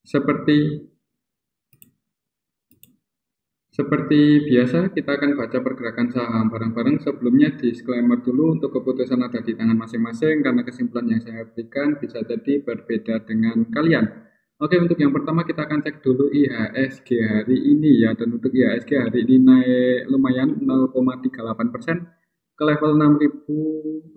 Seperti biasa, kita akan baca pergerakan saham bareng-bareng. Sebelumnya disclaimer dulu, untuk keputusan ada di tangan masing-masing karena kesimpulan yang saya berikan bisa jadi berbeda dengan kalian. Oke, untuk yang pertama kita akan cek dulu IHSG hari ini ya. Dan untuk IHSG hari ini naik lumayan 0,38% ke level 6.860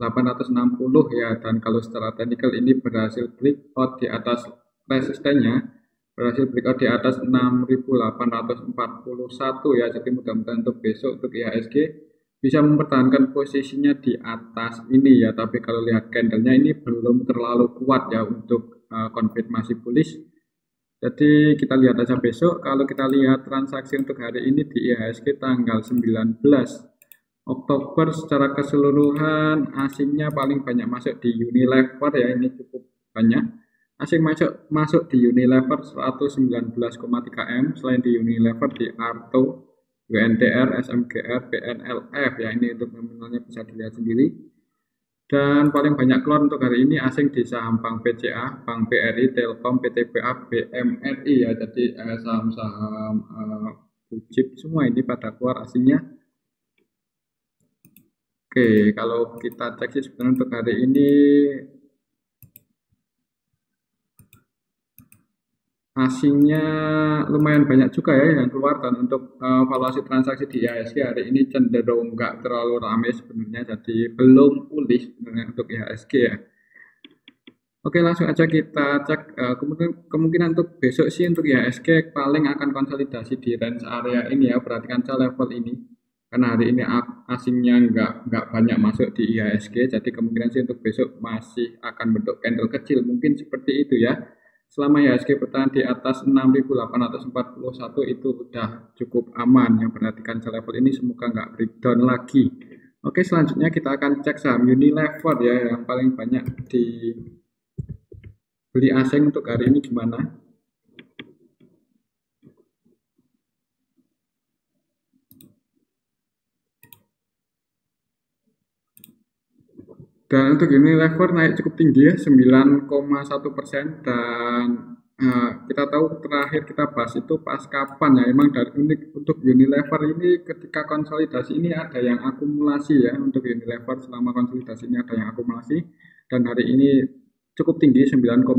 ya. Dan kalau secara teknikal ini berhasil breakout di atas resistennya, berhasil breakout di atas 6.841 ya. Jadi mudah-mudahan untuk besok untuk IHSG bisa mempertahankan posisinya di atas ini ya. Tapi kalau lihat candlenya ini belum terlalu kuat ya untuk konfirmasi bullish. Jadi kita lihat aja besok. Kalau kita lihat transaksi untuk hari ini di IHSG tanggal 19 Oktober secara keseluruhan asingnya paling banyak masuk di Unilever ya, ini cukup banyak. Asing masuk di Unilever 119,3 M, selain di Unilever di Arto, UNTR, SMGR, BNLF ya, ini untuk nominalnya bisa dilihat sendiri. Dan paling banyak keluar untuk hari ini asing di saham Bank BCA, Bank BRI, Telkom, PTBA, BMRI ya, jadi saham-saham Bujib semua ini pada keluar asingnya. Oke, kalau kita cek sih sebenarnya untuk hari ini asingnya lumayan banyak juga ya yang keluar, dan untuk valuasi transaksi di IHSG hari ini cenderung nggak terlalu ramai sebenarnya, jadi belum pulih sebenarnya untuk IHSG ya. Oke, langsung aja kita cek kemungkinan untuk besok sih untuk IHSG paling akan konsolidasi di range area ini ya, perhatikan saja level ini karena hari ini asingnya nggak banyak masuk di IHSG, jadi kemungkinan sih untuk besok masih akan bentuk candle kecil mungkin seperti itu ya. Selama IHSG bertahan di atas 6.841 itu udah cukup aman ya, perhatikan level ini semoga nggak breakdown lagi. Oke, selanjutnya kita akan cek saham Unilever ya, yang paling banyak dibeli asing untuk hari ini gimana. Dan untuk Unilever naik cukup tinggi ya, 9,1%, dan kita tahu terakhir kita bahas itu pas kapan ya, emang dari untuk Unilever ini ketika konsolidasi ini ada yang akumulasi ya, untuk Unilever selama konsolidasi ini ada yang akumulasi, dan hari ini cukup tinggi 9,1%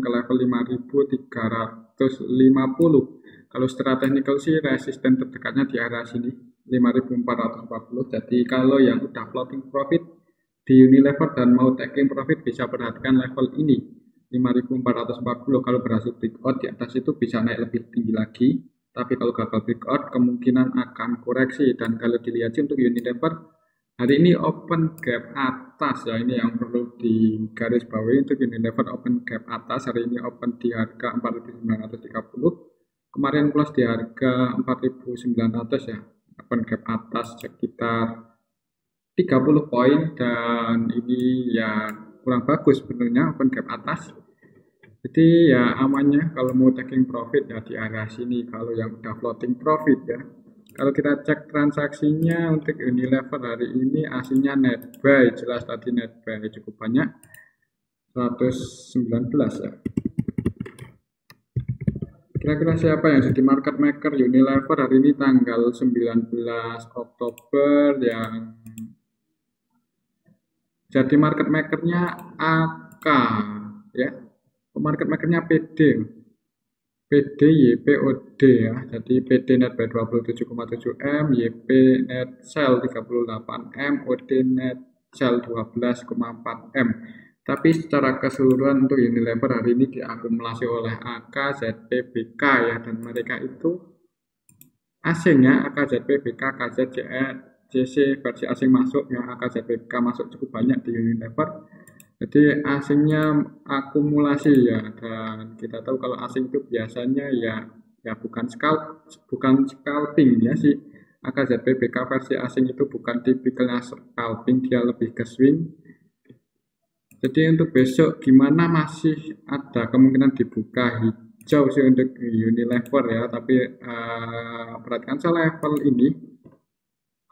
ke level 5.350. Kalau secara teknikal sih resisten terdekatnya di area sini 5.440, jadi kalau yang udah floating profit di Unilever dan mau taking profit bisa perhatikan level ini 5.440. Kalau berhasil breakout di atas itu bisa naik lebih tinggi lagi, tapi kalau gagal breakout kemungkinan akan koreksi. Dan kalau dilihat untuk Unilever hari ini open gap atas ya, ini yang perlu digarisbawahi. Untuk Unilever open gap atas hari ini open di harga 4.930, kemarin close di harga 4.900 ya, open gap atas sekitar 30 poin, dan ini ya kurang bagus sebenarnya open gap atas. Jadi ya amannya kalau mau taking profit ya di area sini kalau yang udah floating profit ya. Kalau kita cek transaksinya untuk Unilever hari ini aslinya net buy, jelas tadi net buy cukup banyak 119 ya. Kira-kira siapa yang jadi market maker Unilever hari ini tanggal 19 Oktober yang jadi market makernya AK ya, market makernya PD YPOD ya, jadi PD net buy 27,7 M, YP net sell 38 M, OD net sell 12,4 M. Tapi secara keseluruhan untuk Unilever hari ini diakumulasi oleh AK, ZP, BK ya, dan mereka itu asingnya AK, ZP, BK, KZ, JC versi asing masuk ya, AK, ZP, BK masuk cukup banyak di Unilever. Jadi asingnya akumulasi ya, dan kita tahu kalau asing itu biasanya ya bukan scalping ya sih. AKZP BK versi asing itu bukan tipikalnya scalping, dia lebih ke swing. Jadi untuk besok gimana, masih ada kemungkinan dibuka hijau sih untuk Unilever ya, tapi perhatikan level ini.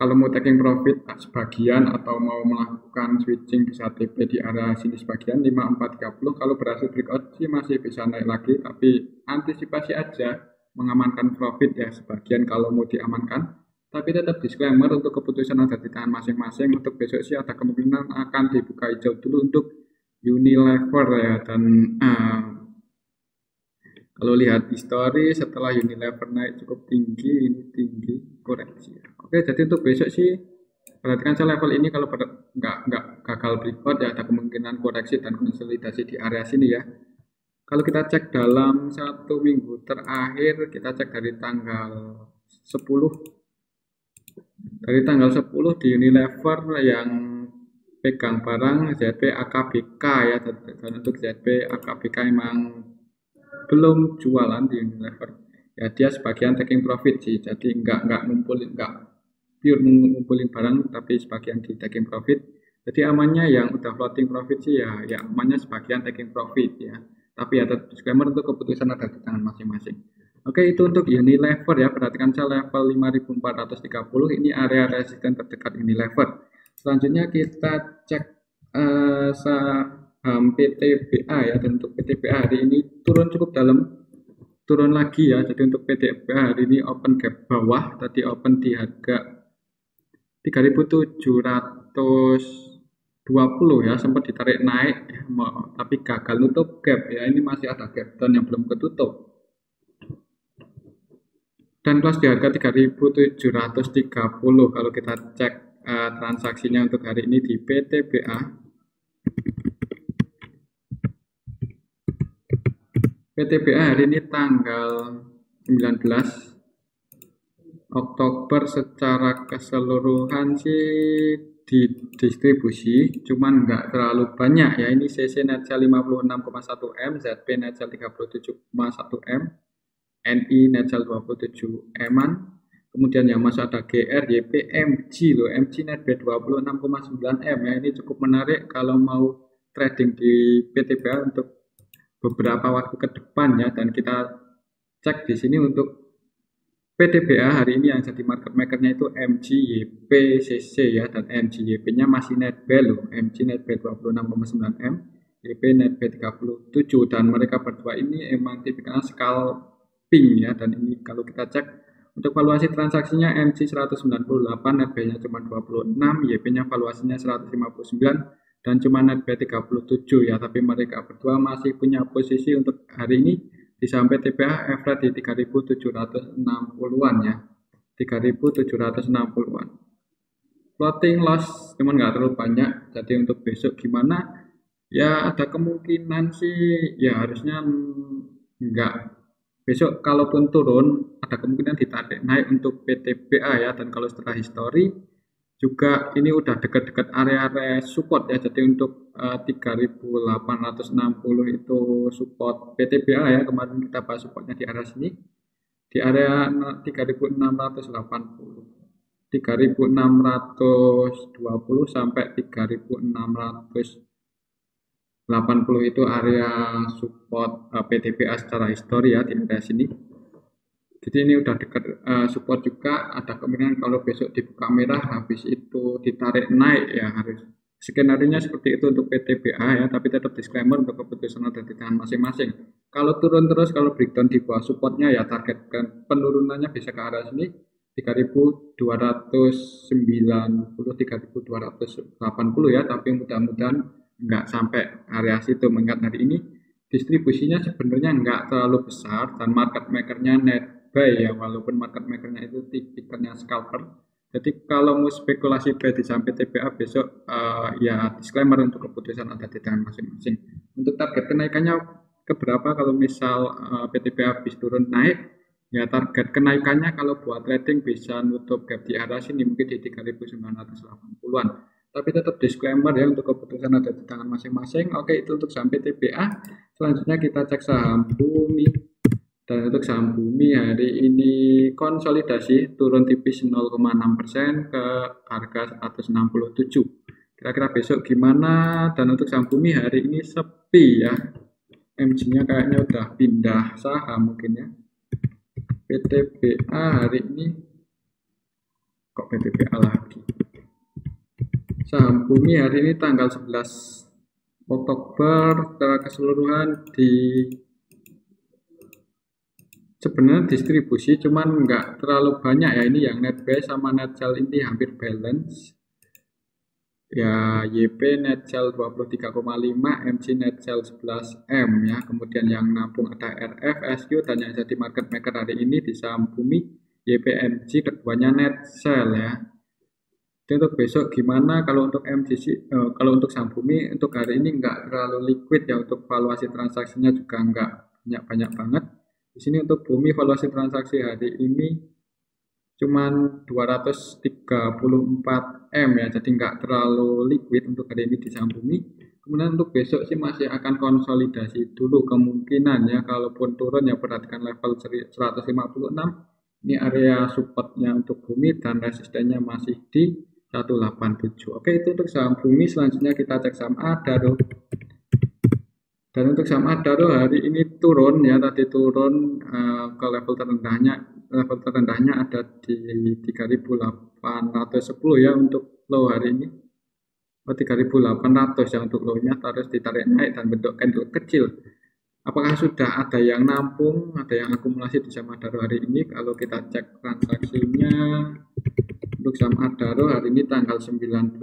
Kalau mau taking profit sebagian atau mau melakukan switching bisa TP di area sini sebagian 5430. Kalau berhasil breakout sih masih bisa naik lagi, tapi antisipasi aja mengamankan profit ya sebagian kalau mau diamankan. Tapi tetap disclaimer untuk keputusan ada di tangan masing-masing. Untuk besok sih ada kemungkinan akan dibuka hijau dulu untuk Unilever ya, dan kalau lihat histori setelah Unilever naik cukup tinggi, ini tinggi koreksi. Oke, jadi untuk besok sih perhatikan saya level ini kalau nggak gagal breakout ya ada kemungkinan koreksi dan konsolidasi di area sini ya. Kalau kita cek dalam 1 minggu terakhir, kita cek dari tanggal 10 di Unilever yang pegang barang ZP AKBK ya, dan untuk ZP AKBK memang belum jualan di Unilever ya, dia sebagian taking profit sih, jadi nggak pure ngumpulin barang tapi sebagian di taking profit. Jadi amannya yang udah floating profit sih ya amannya sebagian taking profit ya, tapi ada disclaimer untuk keputusan ada di tangan masing-masing. Oke, itu untuk Unilever ya, perhatikan saya level 5430 ini area resisten terdekat Unilever. Selanjutnya kita cek saham PTBA ya, dan untuk PTBA hari ini turun cukup dalam, turun lagi ya. Jadi untuk PTBA hari ini open gap bawah, tadi open di harga 3.720 ya, sempat ditarik naik ya, tapi gagal nutup gap ya. Ini masih ada gap down yang belum ketutup dan close di harga 3.730. Kalau kita cek transaksinya untuk hari ini di PTBA, hari ini tanggal 19 Oktober secara keseluruhan sih didistribusi, cuman nggak terlalu banyak ya. Ini CC net sell 56,1 M, ZP net sell 37,1 M, NI net sell 27 M-an. Kemudian yang masuk ada GR, YP, MG loh, MG net B 26,9 M ya. Ini cukup menarik kalau mau trading di PTBA untuk beberapa waktu ke depan ya. Dan kita cek di sini untuk PTBA hari ini yang jadi market makernya itu MGYP CC ya, dan MGYP nya masih net B loh, MG net B 26,9 M, YP net B 37, dan mereka berdua ini emang tipikal scalping ya. Dan ini kalau kita cek untuk valuasi transaksinya MG 198, net B nya cuma 26, YP nya valuasinya 159 dan cuma net B 37 ya, tapi mereka berdua masih punya posisi untuk hari ini di saham PTBA average di 3.760-an ya, 3.760-an. Floating loss cuman nggak terlalu banyak. Jadi untuk besok gimana ya, ada kemungkinan sih ya harusnya nggak, besok kalaupun turun ada kemungkinan ditarik naik untuk PTBA ya. Dan kalau setelah histori juga ini udah dekat-dekat area support ya. Jadi untuk 3.860 itu support PTBA ya. Kemarin kita bahas supportnya di area sini, di area 3.680, 3.620 sampai 3.680 itu area support PTBA secara histori ya, di area sini. Jadi ini udah dekat support juga, ada kemungkinan kalau besok dibuka merah habis itu ditarik naik ya, harus skenario-nya seperti itu untuk PTBA ya. Tapi tetap disclaimer untuk keputusan ada di tangan masing-masing. Kalau turun terus, kalau breakdown di bawah supportnya ya targetkan penurunannya bisa ke arah sini 3.290, 3.280 ya, tapi mudah-mudahan nggak sampai area situ, mengingat hari ini distribusinya sebenarnya nggak terlalu besar dan market makernya net buy ya, walaupun market makernya itu tipikalnya scalper. Jadi kalau mau spekulasi buy di saham PTBA besok ya disclaimer untuk keputusan ada di tangan masing-masing. Untuk target kenaikannya keberapa kalau misal PTBA habis turun naik ya, target kenaikannya kalau buat trading bisa nutup gap di arah sini mungkin di 3.980-an. Tapi tetap disclaimer ya untuk keputusan ada di tangan masing-masing. Oke, itu untuk saham PTBA. Selanjutnya kita cek saham Bumi. Dan untuk saham Bumi hari ini konsolidasi turun tipis 0,6% ke harga 167. Kira-kira besok gimana? Dan untuk saham Bumi hari ini sepi ya. MG-nya kayaknya udah pindah saham mungkin ya. PTBA hari ini Kok BBPA lagi? Saham Bumi hari ini tanggal 11 Oktober secara keseluruhan sebenarnya distribusi cuman nggak terlalu banyak ya, ini yang net buy sama net sell ini hampir balance ya. YP net sell 23,5, MC net sell 11M ya. Kemudian yang nabung ada RF, SQ, dan yang jadi market maker hari ini di saham Bumi YP, MC, keduanya net sell ya. Jadi untuk besok gimana? Kalau untuk MCC, kalau untuk saham Bumi untuk hari ini nggak terlalu liquid ya, untuk valuasi transaksinya juga nggak banyak banget. Di sini untuk Bumi valuasi transaksi hari ini cuman 234 M ya, jadi nggak terlalu liquid untuk hari ini di saham Bumi. Kemudian untuk besok sih masih akan konsolidasi dulu kemungkinan ya, kalaupun turun ya perhatikan level 156. Ini area supportnya untuk Bumi dan resistennya masih di 187. Oke, itu untuk saham Bumi. Selanjutnya kita cek saham Adaro. Dan untuk saham Adaro hari ini turun ya, tadi turun ke level terendahnya. Level terendahnya ada di 3.810 ya untuk low hari ini. 3.800 ya untuk low-nya, terus ditarik naik dan bentuk candle kecil. Apakah sudah ada yang nampung, ada yang akumulasi di saham Adaro hari ini? Kalau kita cek transaksinya untuk saham Adaro hari ini tanggal 19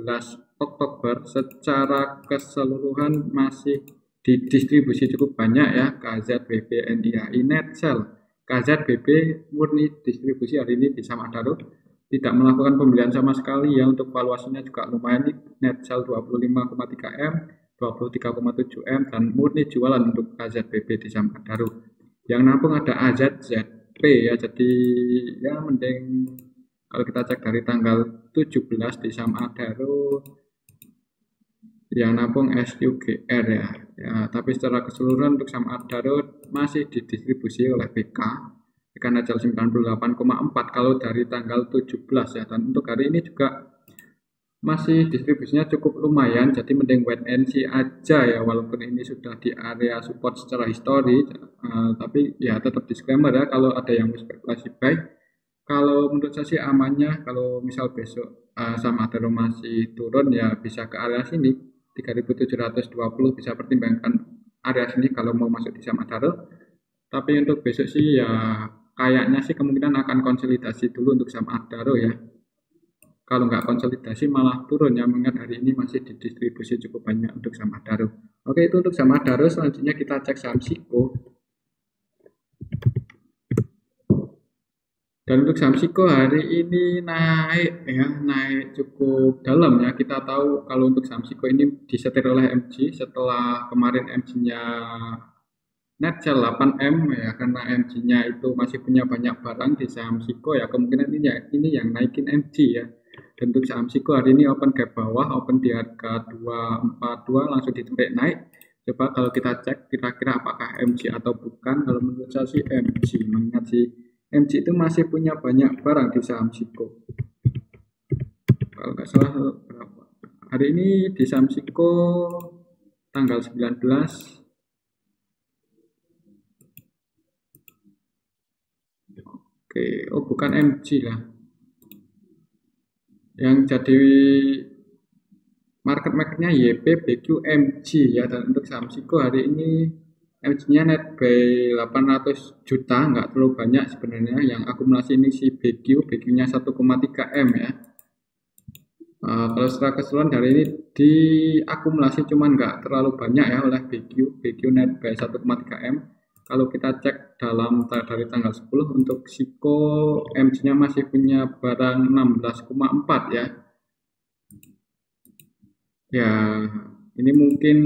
Oktober secara keseluruhan masih didistribusi cukup banyak ya. KZBB, NII net sell. KZBB murni distribusi hari ini di saham Adaro, tidak melakukan pembelian sama sekali ya. Untuk valuasinya juga lumayan nih, net sell 25,3 M, 23,7 M, dan murni jualan untuk KZBB di saham Adaro. Yang nampung ada AZZP ya, jadi ya mending kalau kita cek dari tanggal 17 di saham Adaro yang nampung SUGR ya. Tapi secara keseluruhan untuk saham Adaro masih didistribusi oleh BK net sell 98,4 kalau dari tanggal 17 ya. Dan untuk hari ini juga masih distribusinya cukup lumayan, jadi mending wait and see aja ya, walaupun ini sudah di area support secara histori. Tapi ya tetap disclaimer ya, kalau ada yang spekulasi buy, kalau menurut saya sih amannya kalau misal besok saham Adaro masih turun ya bisa ke area sini 3.720, bisa pertimbangkan area sini kalau mau masuk di saham Adaro. Tapi untuk besok sih ya kayaknya sih kemungkinan akan konsolidasi dulu untuk saham Adaro ya. Kalau nggak konsolidasi malah turun ya, mengingat hari ini masih didistribusi cukup banyak untuk saham Adaro. Oke, itu untuk saham Adaro. Selanjutnya kita cek saham Siko. Dan untuk saham Siko hari ini naik ya, naik cukup dalam ya. Kita tahu kalau untuk saham Siko ini disetir oleh MG setelah kemarin MG-nya net sell 8M ya, karena MG-nya itu masih punya banyak barang di saham Siko ya, kemungkinan ini yang naikin MG ya. Dan untuk saham Siko hari ini open gap bawah, open di harga 242 langsung ditarik naik. Coba kalau kita cek kira-kira apakah MG atau bukan. Kalau menurut saya sih MG, mengingat si MG itu masih punya banyak barang di saham Siko. Kalau nggak salah berapa? Hari ini di saham Siko tanggal 19. Oke, oh bukan MG lah. Yang jadi market makernya YP, BQ, MG ya. Dan untuk saham Siko hari ini MG-nya net by 800 juta, nggak terlalu banyak sebenarnya. Yang akumulasi ini si BQ-nya 1,3 M ya. Kalau secara keseluruhan hari ini diakumulasi cuman nggak terlalu banyak ya oleh BQ net by 1,3 M. Kalau kita cek dari tanggal 10 untuk Siko, MG-nya masih punya barang 16,4 ya. Ya, ini mungkin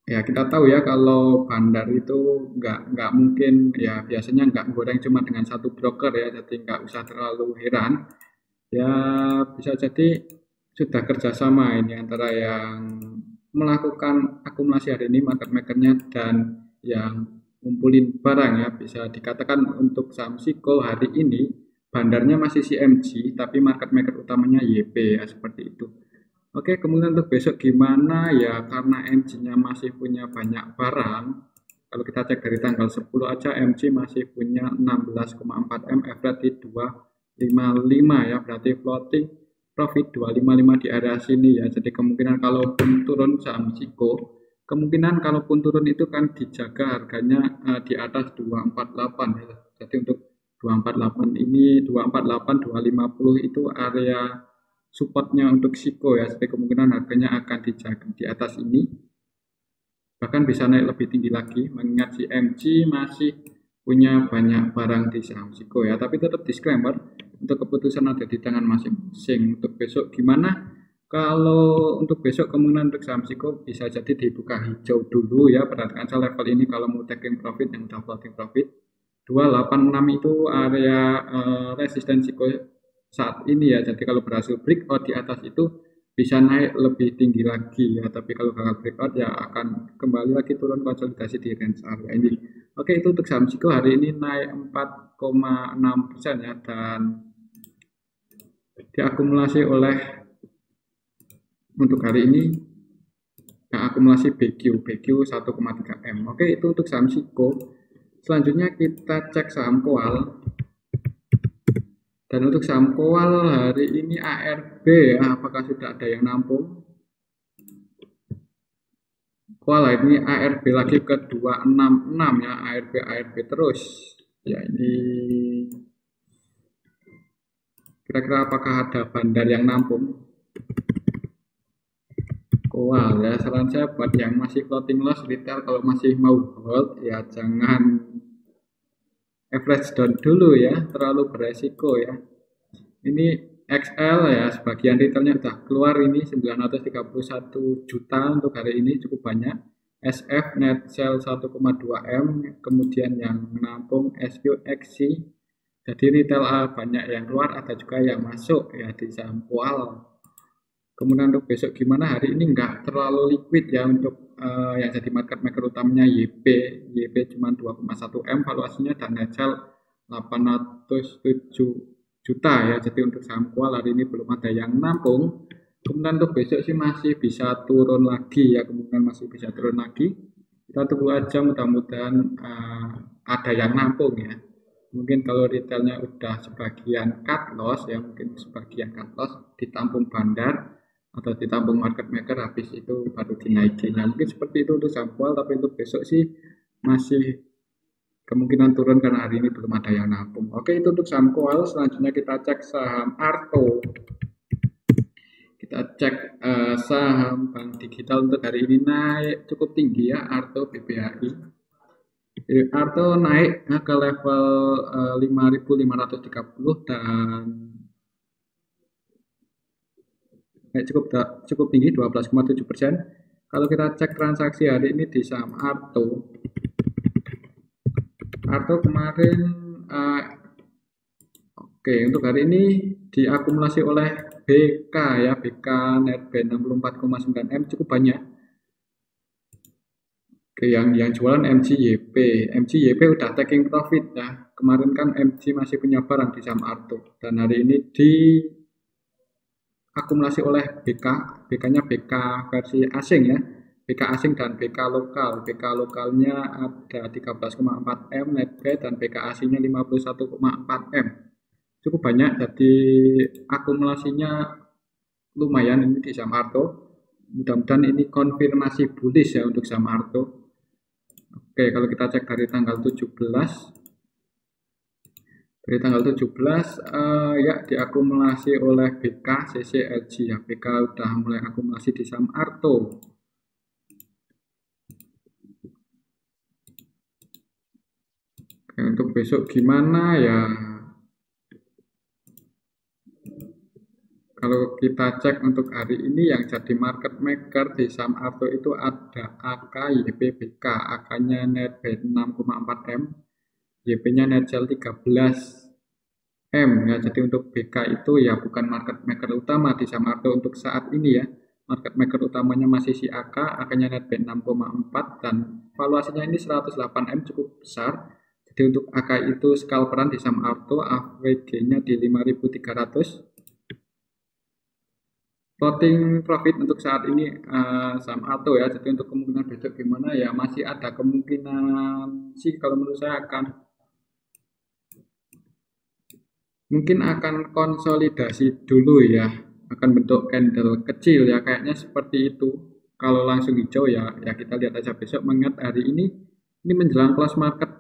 ya kita tahu ya kalau bandar itu nggak mungkin ya, biasanya nggak goreng cuma dengan satu broker ya, jadi nggak usah terlalu heran ya. Bisa jadi sudah kerjasama ini antara yang melakukan akumulasi hari ini market makernya dan yang ngumpulin barang ya. Bisa dikatakan untuk saham Siko hari ini bandarnya masih CMG tapi market maker utamanya YP ya, seperti itu. Oke, kemudian untuk besok gimana ya, karena MG-nya masih punya banyak barang. Kalau kita cek dari tanggal 10 aja MG masih punya 16,4 M, average di 2 25 ya, berarti floating profit 255 di area sini ya. Jadi kemungkinan kalaupun turun saham Siko, kemungkinan kalaupun turun itu kan dijaga harganya di atas 248 ya. Jadi untuk 248 ini 248 250 itu area supportnya untuk Siko ya. Jadi kemungkinan harganya akan dijaga di atas ini, bahkan bisa naik lebih tinggi lagi mengingat si MG masih punya banyak barang di saham Siko ya. Tapi tetap disclaimer, untuk keputusan ada di tangan masing-masing. Untuk besok gimana? Kalau untuk besok kemungkinan untuk saham Siko bisa jadi dibuka hijau dulu ya. Perhatikan saya level ini kalau mau taking profit yang udah floating profit. 286 itu area resisten Siko saat ini ya. Jadi kalau berhasil breakout di atas itu bisa naik lebih tinggi lagi ya. Tapi kalau gagal breakout ya akan kembali lagi turun konsolidasi di range area ini. Oke, itu untuk saham Siko hari ini naik 4,6% ya, dan diakumulasi oleh untuk hari ini yang akumulasi BQ 1,3 M. Oke, itu untuk saham Siko. Selanjutnya kita cek saham Koal. Dan untuk saham Koal hari ini ARB ya, apakah sudah ada yang nampung? Koal hari ini ARB lagi ke 266 ya, ARB terus. Ya, ini kira-kira apakah ada bandar yang nampung? Koal ya, saran saya buat yang masih floating loss retail, kalau masih mau hold ya jangan average down dulu ya, terlalu beresiko ya. Ini XL ya, sebagian retailnya sudah keluar ini 931 juta untuk hari ini, cukup banyak. SF net sell 1,2 M, kemudian yang menampung SQ XC. Jadi retail banyak yang keluar, ada juga yang masuk ya di saham Koal. Kemudian untuk besok gimana? Hari ini nggak terlalu liquid ya untuk yang jadi market maker utamanya YP cuma 2,1 M valuasinya, dan net sell 807 juta ya. Jadi untuk saham Koal hari ini belum ada yang nampung. Kemudian untuk besok sih masih bisa turun lagi ya, kemungkinan masih bisa turun lagi. Kita tunggu aja, mudah-mudahan ada yang nampung ya. Mungkin kalau retailnya udah sebagian cut loss ya, mungkin sebagian cut loss ditampung bandar atau ditampung market maker, habis itu baru dinaikin ya. Mungkin seperti itu untuk saham Koal, tapi untuk besok sih masih kemungkinan turun karena hari ini belum ada yang nampung. Oke, itu untuk saham Koal. Selanjutnya kita cek saham Arto. Kita cek saham bank digital untuk hari ini naik cukup tinggi ya, Arto BBHI. Arto naik ke level 5.530 dan cukup tinggi 12,7%. Kalau kita cek transaksi hari ini di saham Arto kemarin oke, untuk hari ini diakumulasi oleh BK ya, BK net B 64,9 M, cukup banyak. Oke, yang jualan MGYP udah taking profit ya. Kemarin kan MG masih punya barang di saham Arto, dan hari ini diakumulasi oleh BK-nya BK versi asing ya, BK asing dan BK lokal. BK lokalnya ada 13,4 M net B dan BK asingnya 51,4 M. Cukup banyak, jadi akumulasinya lumayan ini di saham Arto. Mudah-mudahan ini konfirmasi bullish ya untuk saham Arto. Oke, kalau kita cek dari tanggal 17 ya diakumulasi oleh BK CCLG ya. BK udah mulai akumulasi di saham Arto. Oke, untuk besok gimana ya? Kalau kita cek untuk hari ini yang jadi market maker di saham Arto itu ada AKYPBK, AK-nya net B 6,4 M, YP-nya net sell 13 M ya. Jadi untuk BK itu ya bukan market maker utama di saham Arto untuk saat ini ya. Market maker utamanya masih si AK-nya net B 6,4 dan valuasinya ini 108 M, cukup besar. Jadi untuk AK itu scalperan di saham Arto, AVG-nya di 5.300. Floating profit untuk saat ini saham Arto ya. Jadi untuk kemungkinan besok gimana ya, masih ada kemungkinan sih kalau menurut saya akan mungkin akan konsolidasi dulu ya, akan bentuk candle kecil ya, kayaknya seperti itu. Kalau langsung hijau ya kita lihat aja besok, mengingat hari ini menjelang close market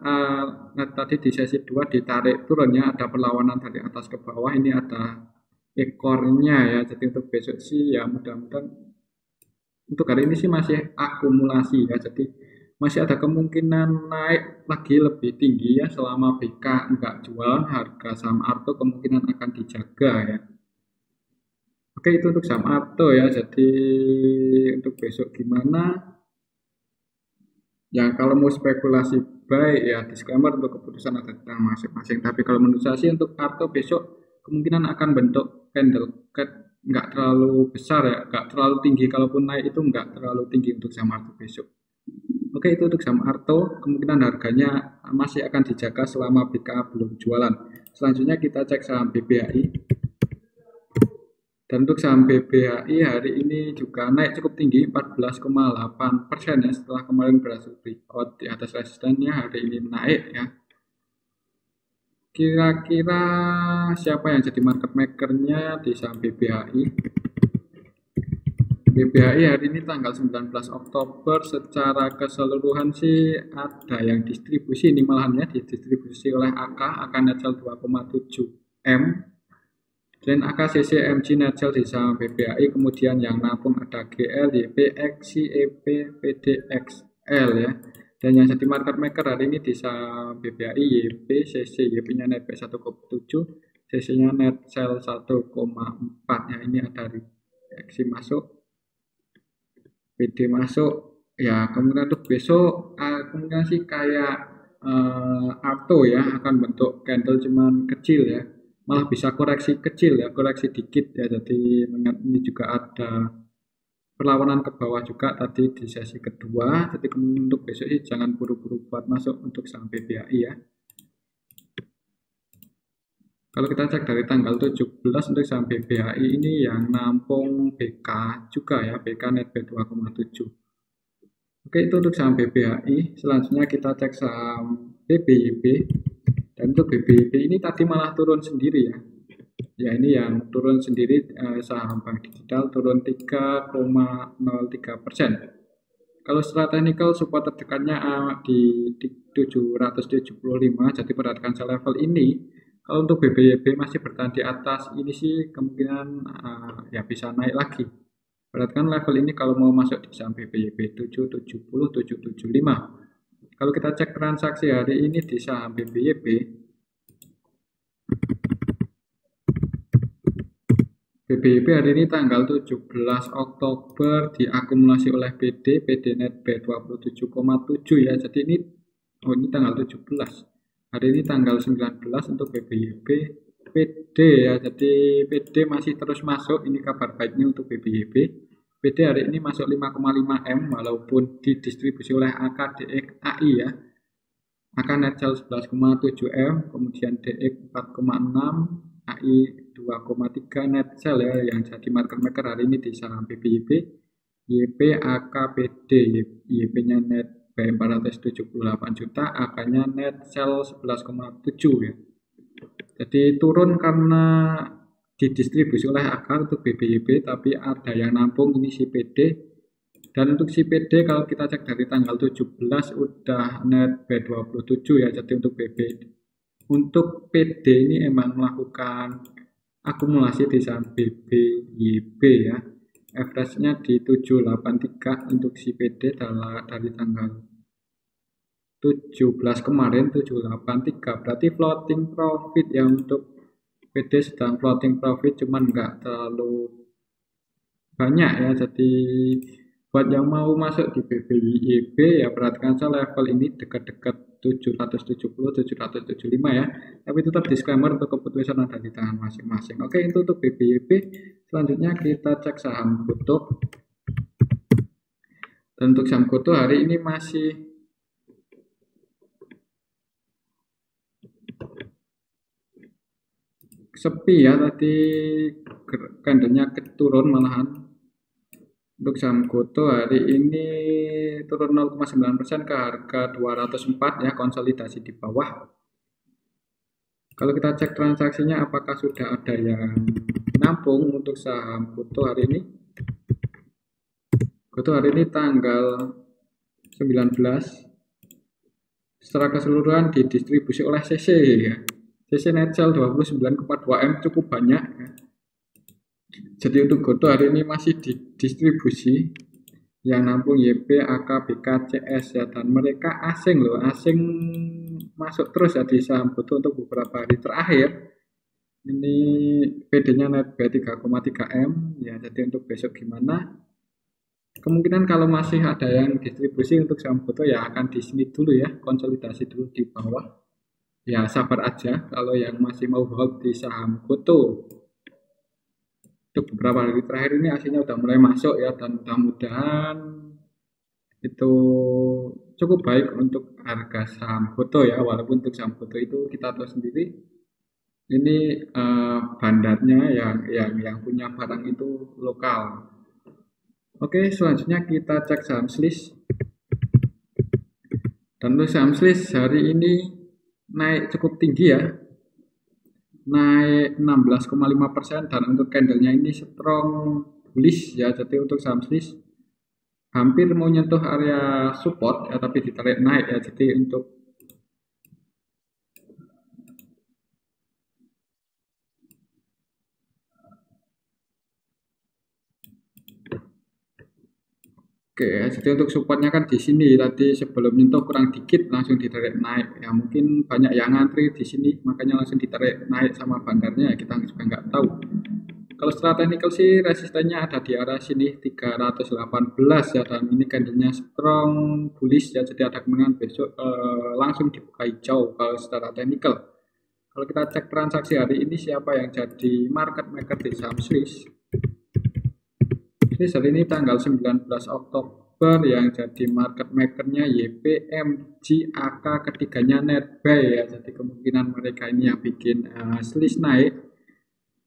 tadi di sesi 2 ditarik turunnya, ada perlawanan dari atas ke bawah, ini ada ekornya ya. Jadi untuk besok sih ya mudah-mudahan, untuk hari ini sih masih akumulasi ya, jadi masih ada kemungkinan naik lagi lebih tinggi ya, selama BK enggak jualan, harga saham Arto kemungkinan akan dijaga ya. Oke, itu untuk saham Arto ya. Jadi untuk besok gimana ya, kalau mau spekulasi baik ya disclaimer, untuk keputusan ada di tangan masing-masing. Tapi kalau menurut saya sih untuk Arto besok kemungkinan akan bentuk candle cat, nggak terlalu besar ya, nggak terlalu tinggi, kalaupun naik itu nggak terlalu tinggi untuk saham Arto besok. Oke, itu untuk saham Arto, kemungkinan harganya masih akan dijaga selama BKA belum jualan. Selanjutnya kita cek saham BBHI. Dan untuk saham BBHI hari ini juga naik cukup tinggi, 14,8% ya, setelah kemarin berhasil breakout di atas resistennya, hari ini naik ya. Kira-kira siapa yang jadi market makernya di saham BBHI? BBHI hari ini tanggal 19 Oktober secara keseluruhan sih ada yang distribusi, ini malahan ya didistribusi oleh AK net sell 2,7 M dan AKCC MG net sell di saham BBHI, kemudian yang nabung ada GL, YP, XI, EP, PDXL ya. Dan yang jadi market maker hari ini di saham BBHI YP, CC, YP nya net B 1,7, CC nya net sell 1,4 ya. Ini ada XI masuk, PD masuk ya. Kemudian untuk besok kemungkinan sih kayak Arto ya, akan bentuk candle cuman kecil ya, malah bisa koreksi kecil ya, koreksi dikit ya. Jadi ini juga ada perlawanan ke bawah juga tadi di sesi kedua. Jadi untuk besok sih jangan buru-buru buat masuk untuk saham BBHI ya. Kalau kita cek dari tanggal 17 untuk saham BBHI ini yang nampung BK juga ya, BK net B 2,7. Oke, itu untuk saham BBHI. Selanjutnya kita cek saham BBYB. Dan untuk BBYB ini tadi malah turun sendiri ya. Ya, ini yang turun sendiri, saham bank digital turun 3,03%. Kalau secara teknikal support terdekatnya di 775, jadi perhatikan level ini. Kalau untuk BBYB masih bertahan di atas ini sih kemungkinan ya bisa naik lagi. Perhatikan level ini kalau mau masuk di saham BBYB 770, 775. Kalau kita cek transaksi hari ini di saham BBYB, BBYB hari ini tanggal 17 Oktober diakumulasi oleh PD net B 27,7 ya. Jadi ini tanggal 17. Hari ini tanggal 19 untuk BBYB PD ya. Jadi PD masih terus masuk, ini kabar baiknya untuk BBYB. PD hari ini masuk 5,5 M walaupun didistribusi oleh AKDX AI ya. AK net sell 11,7 M, kemudian DX 4,6, AI 2,3 net sell ya, yang jadi market maker hari ini di saham BBYB. YP AKPD, YP nya net B 478 juta, AK nya net sell 11,7 ya. Jadi turun karena didistribusi oleh AK untuk BBYB, tapi ada yang nampung ini si PD. Dan untuk si PD kalau kita cek dari tanggal 17 udah net B27 ya. Jadi untuk PD ini emang melakukan akumulasi di saham BBYB ya. Average-nya di 783 untuk si PD dari tanggal 17 kemarin 783. Berarti floating profit ya, untuk PD sedang floating profit cuman nggak terlalu banyak ya. Jadi buat yang mau masuk di BBYB ya perhatikan saja level ini dekat-dekat 770, 775 ya. Tapi tetap disclaimer, untuk keputusan ada di tangan masing-masing. Oke, itu untuk BBYB. Selanjutnya kita cek saham Gotoh. Dan untuk saham Gotoh hari ini masih sepi ya, tadi candlenya turun malahan. Untuk saham Gotoh hari ini turun 0,9% ke harga 204 ya, konsolidasi di bawah. Kalau kita cek transaksinya, apakah sudah ada yang nampung untuk saham GoTo hari ini? GoTo hari ini tanggal 19. Secara keseluruhan didistribusi oleh CC ya. CC net sell 29,2 M cukup banyak ya. Jadi untuk GoTo hari ini masih didistribusi yang nampung YP, AK, BK, CS ya, dan mereka asing loh, asing masuk terus ya di saham GoTo untuk beberapa hari terakhir. Ini PD-nya net buy 3,3 M ya. Jadi untuk besok gimana? Kemungkinan kalau masih ada yang distribusi untuk saham GoTo ya akan di sini dulu ya, konsolidasi dulu di bawah. Ya sabar aja kalau yang masih mau hold di saham GoTo. Untuk beberapa hari terakhir ini aslinya udah mulai masuk ya, dan mudah-mudahan itu cukup baik untuk harga saham GoTo ya. Walaupun untuk saham GoTo itu kita tahu sendiri ini bandarnya yang punya barang itu lokal. Oke, selanjutnya kita cek saham Swiss. Dan untuk saham Swiss hari ini naik cukup tinggi ya, naik 16,5%, dan untuk candlenya ini strong bullish ya. Jadi untuk saham Swiss hampir mau nyentuh area support ya, tapi ditarik naik ya. Jadi untuk jadi untuk supportnya kan di sini tadi, sebelum nyentuh kurang dikit langsung ditarik naik ya. Mungkin banyak yang ngantri di sini, makanya langsung ditarik naik sama bandarnya ya, kita juga nggak tahu. Kalau secara teknikal sih resistennya ada di arah sini 318 ya, dan ini candlenya strong bullish ya. Jadi ada kemungkinan besok langsung dibuka hijau kalau secara teknikal. Kalau kita cek transaksi hari ini, siapa yang jadi market maker di saham Swiss? Swiss hari ini tanggal 19 Oktober yang jadi market makernya YPMG, AK ketiganya net buy ya. Jadi kemungkinan mereka ini yang bikin Swiss naik.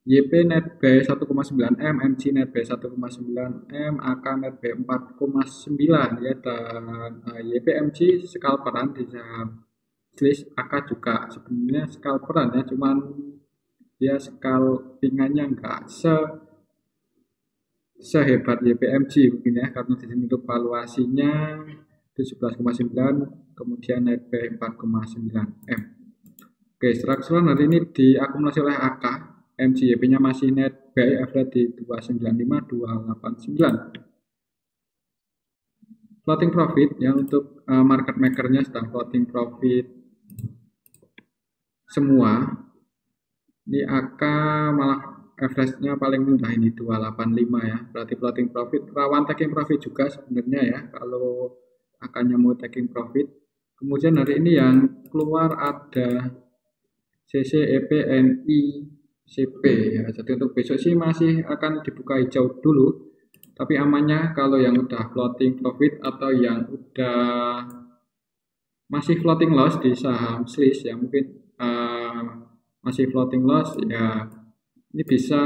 YP net buy 1,9 M, MG net buy 1,9 M, AK net buy 4,9 ya, dan YPMG scalperan di saham Swiss. AK juga sebenarnya scalperan ya, cuman dia scalpingannya enggak sehebat YPMG mungkin ya, karena di sini untuk valuasinya 17,9, kemudian net buy 4,9 M. Oke, secara keseluruhan hari ini diakumulasi oleh AK. MGYP-nya masih net buy, average di 295, 289. Floating profit ya, untuk market makernya sedang floating profit semua. Ini AK malah average-nya paling rendah ini 285 ya. Berarti floating profit, rawan taking profit juga sebenarnya ya kalau AK-nya mau taking profit. Kemudian hari ini yang keluar ada CC, EP, NI, CP ya. Jadi untuk besok sih masih akan dibuka hijau dulu, tapi amannya kalau yang udah floating profit atau yang udah masih floating loss di saham Swiss ya, mungkin masih floating loss ya, ini bisa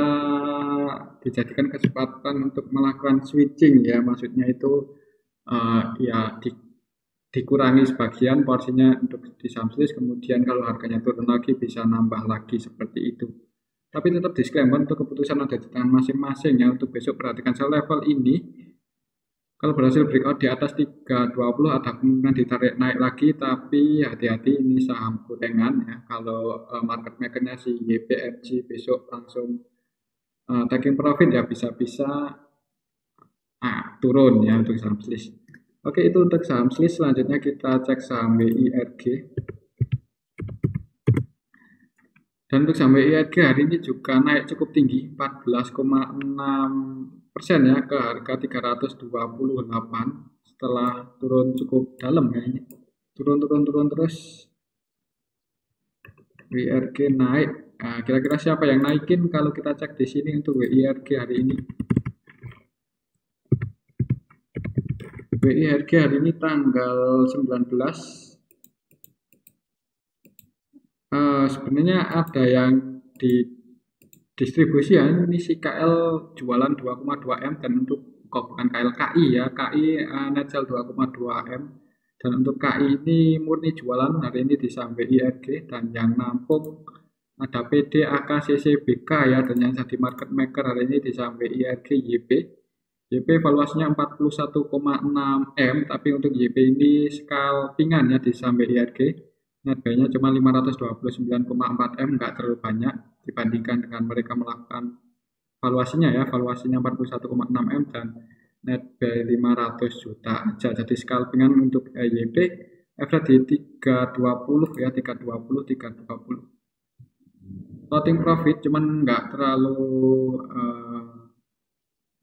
dijadikan kesempatan untuk melakukan switching ya. Maksudnya itu ya dikurangi sebagian porsinya untuk di saham Swiss, kemudian kalau harganya turun lagi bisa nambah lagi seperti itu. Tapi tetap disclaimer, untuk keputusan ada di tangan masing-masing ya. Untuk besok perhatikan sell level ini, kalau berhasil breakout di atas 320 ada kemungkinan ditarik naik lagi, tapi hati-hati ini saham gorengan ya. Kalau market makernya si YPMG besok langsung taking profit ya, bisa-bisa turun ya untuk saham Swiss. Oke, itu untuk saham Swiss. Selanjutnya kita cek saham WIRG. Dan untuk saham WIRG hari ini juga naik cukup tinggi, 14,6% ya, ke harga 328 setelah turun cukup dalam ya. Ini turun terus. WIRG naik. Nah, kira-kira siapa yang naikin kalau kita cek di sini untuk WIRG hari ini? WIRG hari ini tanggal 19. Sebenarnya ada yang di distribusi ya, ini si KL jualan 2,2 M, dan untuk bukan KL, KI ya, KI net sell 2,2 M, dan untuk KI ini murni jualan hari ini di saham WIRG, dan yang nampung Ada PD, AK, CC, BK ya, dan yang jadi market maker hari ini di saham WIRG, YP. YP valuasinya 41,6 M, tapi untuk YP ini scalpingan ya di saham WIRG. Net buy-nya cuma 529,4 M, nggak terlalu banyak dibandingkan dengan mereka melakukan valuasinya ya, valuasinya 41,6 M dan net buy 500 juta aja. Jadi scalpingan untuk YP average di 320 ya, 320, 320. Floating profit cuman nggak terlalu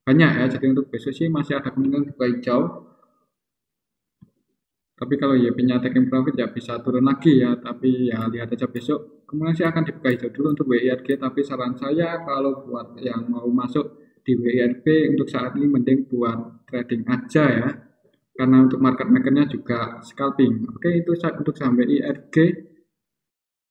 banyak ya, jadi untuk besok sih masih ada kemungkinan buka hijau, tapi kalau YP-nya taking profit ya bisa turun lagi ya, tapi ya lihat aja besok kemungkinan sih akan dibuka hijau dulu untuk WIRG, tapi saran saya kalau buat yang mau masuk di WIRG untuk saat ini mending buat trading aja ya, karena untuk market makernya juga scalping. Oke, itu untuk saham WIRG.